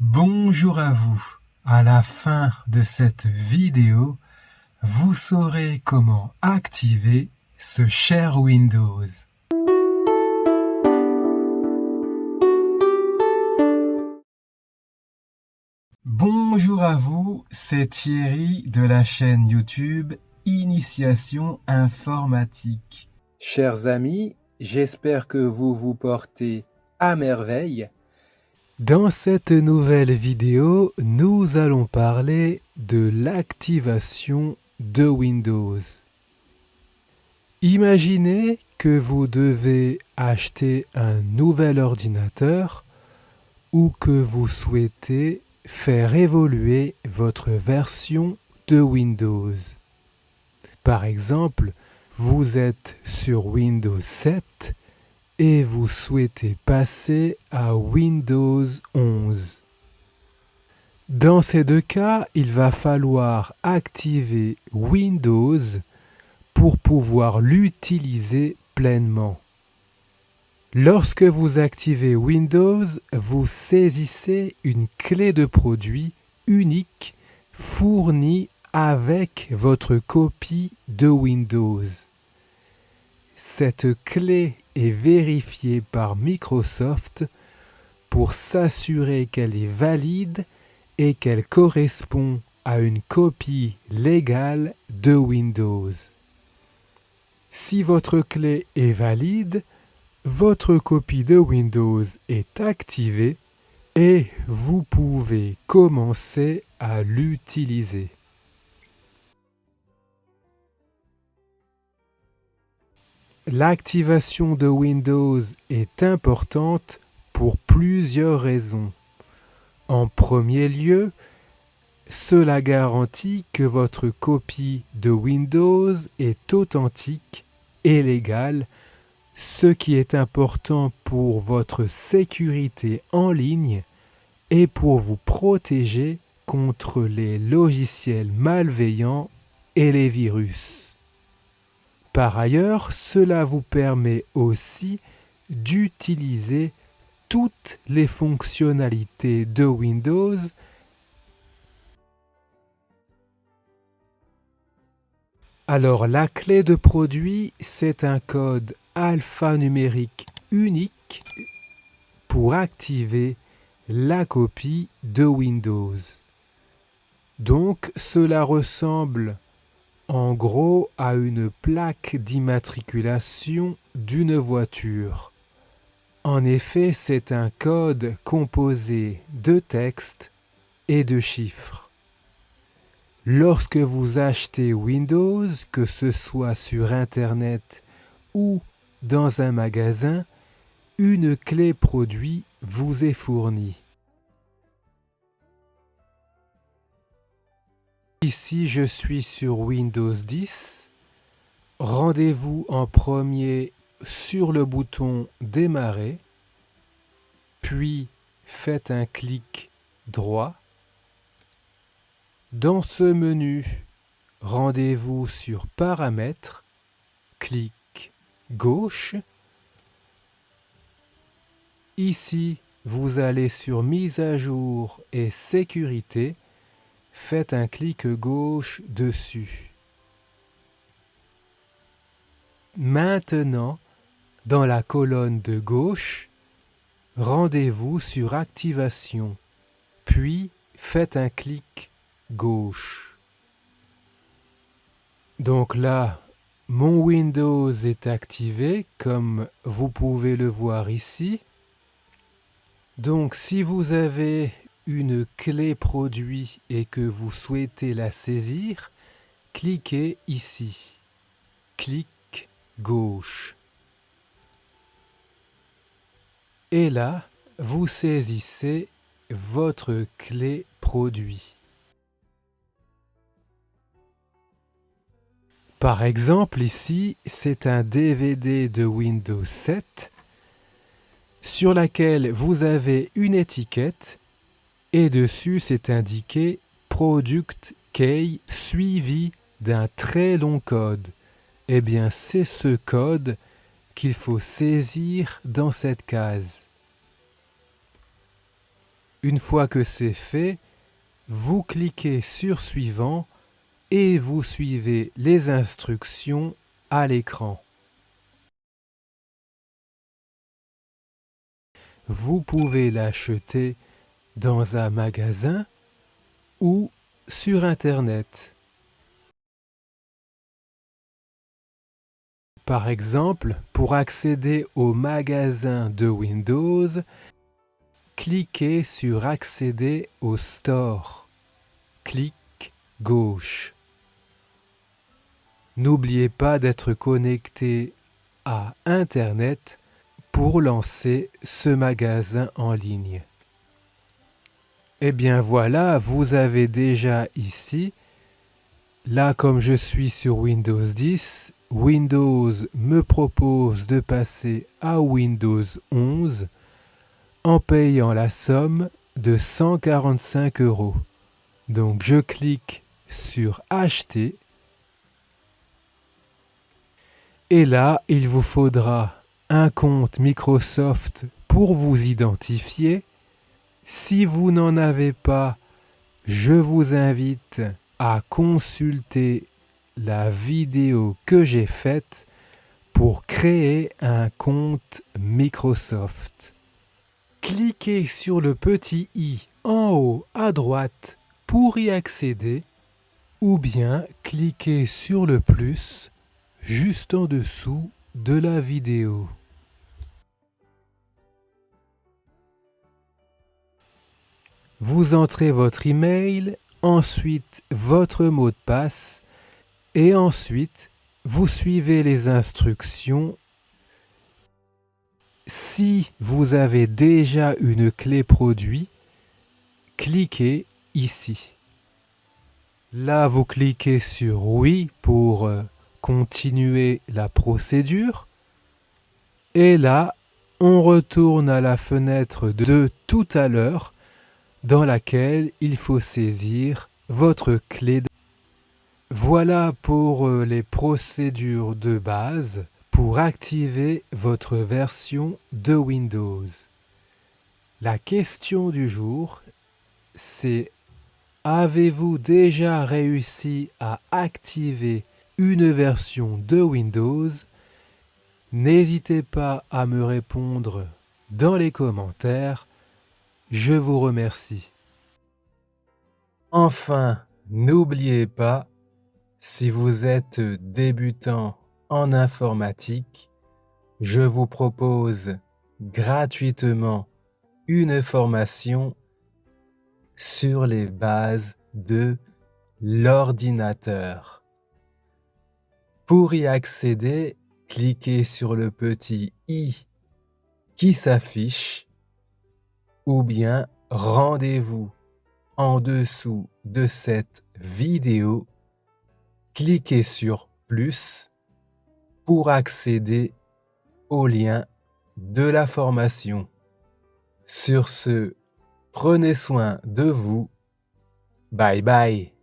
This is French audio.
Bonjour à vous. À la fin de cette vidéo, vous saurez comment activer ce cher Windows. Bonjour à vous, c'est Thierry de la chaîne YouTube Initiation Informatique. Chers amis, j'espère que vous vous portez à merveille. Dans cette nouvelle vidéo, nous allons parler de l'activation de Windows. Imaginez que vous devez acheter un nouvel ordinateur ou que vous souhaitez faire évoluer votre version de Windows. Par exemple, vous êtes sur Windows 7 et vous souhaitez passer à Windows 11. Dans ces deux cas, il va falloir activer Windows pour pouvoir l'utiliser pleinement. Lorsque vous activez Windows, vous saisissez une clé de produit unique fournie avec votre copie de Windows. Cette clé est vérifiée par Microsoft pour s'assurer qu'elle est valide et qu'elle correspond à une copie légale de Windows. Si votre clé est valide, votre copie de Windows est activée et vous pouvez commencer à l'utiliser. L'activation de Windows est importante pour plusieurs raisons. En premier lieu, cela garantit que votre copie de Windows est authentique et légale, ce qui est important pour votre sécurité en ligne et pour vous protéger contre les logiciels malveillants et les virus. Par ailleurs, cela vous permet aussi d'utiliser toutes les fonctionnalités de Windows Alors, la clé de produit, c'est un code alphanumérique unique pour activer la copie de Windows. Donc, cela ressemble en gros à une plaque d'immatriculation d'une voiture. En effet, c'est un code composé de texte et de chiffres. Lorsque vous achetez Windows, que ce soit sur Internet ou dans un magasin, une clé produit vous est fournie. Ici, je suis sur Windows 10. Rendez-vous en premier sur le bouton Démarrer, puis faites un clic droit. Dans ce menu, rendez-vous sur Paramètres, clic gauche. Ici, vous allez sur Mise à jour et Sécurité. Faites un clic gauche dessus. Maintenant, dans la colonne de gauche, rendez-vous sur Activation, puis faites un clic gauche. Donc là, mon Windows est activé, comme vous pouvez le voir ici. Donc si vous avez une clé produit et que vous souhaitez la saisir, cliquez ici. Clic gauche. Et là, vous saisissez votre clé produit. Par exemple, ici, c'est un DVD de Windows 7 sur laquelle vous avez une étiquette et dessus c'est indiqué Product Key suivi d'un très long code. Eh bien, c'est ce code qu'il faut saisir dans cette case. Une fois que c'est fait, vous cliquez sur Suivant et vous suivez les instructions à l'écran. Vous pouvez l'acheter dans un magasin ou sur Internet. Par exemple, pour accéder au magasin de Windows, cliquez sur Accéder au Store. Clic gauche. N'oubliez pas d'être connecté à Internet pour lancer ce magasin en ligne. Et bien voilà, vous avez déjà ici, là comme je suis sur Windows 10, Windows me propose de passer à Windows 11 en payant la somme de 145 €. Donc je clique sur Acheter. Et là, il vous faudra un compte Microsoft pour vous identifier. Si vous n'en avez pas, je vous invite à consulter la vidéo que j'ai faite pour créer un compte Microsoft. Cliquez sur le petit i en haut à droite pour y accéder ou bien cliquez sur le plus juste en dessous de la vidéo. Vous entrez votre email, ensuite votre mot de passe et ensuite vous suivez les instructions. Si vous avez déjà une clé produit, cliquez ici. Là, vous cliquez sur oui pour continuer la procédure. Et là, on retourne à la fenêtre de tout à l'heure dans laquelle il faut saisir votre clé. Voilà pour les procédures de base pour activer votre version de Windows. La question du jour, c'est: avez-vous déjà réussi à activer une version de Windows? N'hésitez pas à me répondre dans les commentaires. Je vous remercie. Enfin, n'oubliez pas, si vous êtes débutant en informatique, je vous propose gratuitement une formation sur les bases de l'ordinateur. Pour y accéder, cliquez sur le petit i qui s'affiche ou bien rendez-vous en dessous de cette vidéo. Cliquez sur plus pour accéder au lien de la formation. Sur ce, prenez soin de vous. Bye bye.